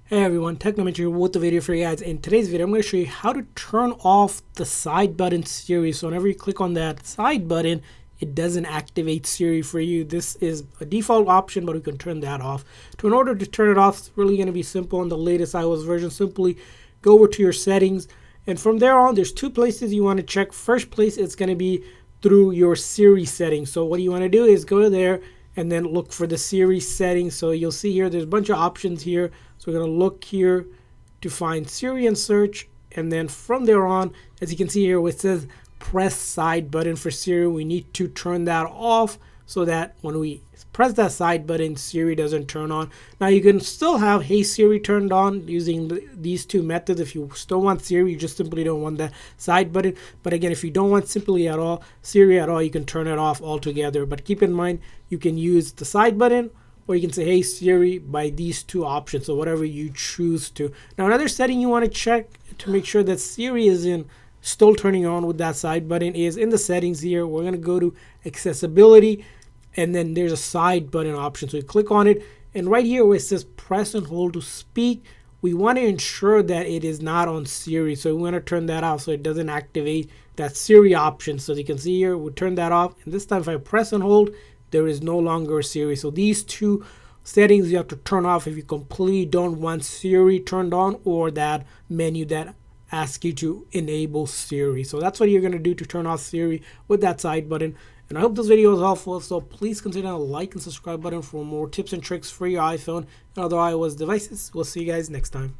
Hey everyone, Technomentary here with the video for you guys. In today's video, I'm going to show you how to turn off the side button Siri. So whenever you click on that side button, it doesn't activate Siri for you. This is a default option, but we can turn that off. In order to turn it off, it's really going to be simple. On the latest iOS version, simply go over to your settings. And from there on, there's two places you want to check. First place, it's going to be through your Siri settings. So what you want to do is go there and then look for the Siri settings. So you'll see here, there's a bunch of options here. So we're going to look here to find Siri and search. And then from there on, as you can see here, it says press side button for Siri. We need to turn that off so that when we press that side button, Siri doesn't turn on. Now you can still have Hey Siri turned on using these two methods. If you still want Siri, you just simply don't want that side button. But again, if you don't want Siri at all, you can turn it off altogether. But keep in mind, you can use the side button, or you can say Hey Siri by these two options, so whatever you choose to. Now another setting you want to check to make sure that Siri is still turning on with that side button is in the settings here. We're going to go to accessibility, and then there's a side button option. So you click on it, and right here where it says press and hold to speak, we want to ensure that it is not on Siri. So we want to turn that off so it doesn't activate that Siri option. So you can see here, we turn that off, and this time if I press and hold, there is no longer a Siri. So these two settings you have to turn off if you completely don't want Siri turned on, or that menu that asks you to enable Siri. So that's what you're going to do to turn off Siri with that side button. And I hope this video was helpful. So please consider a like and subscribe button for more tips and tricks for your iPhone and other iOS devices. We'll see you guys next time.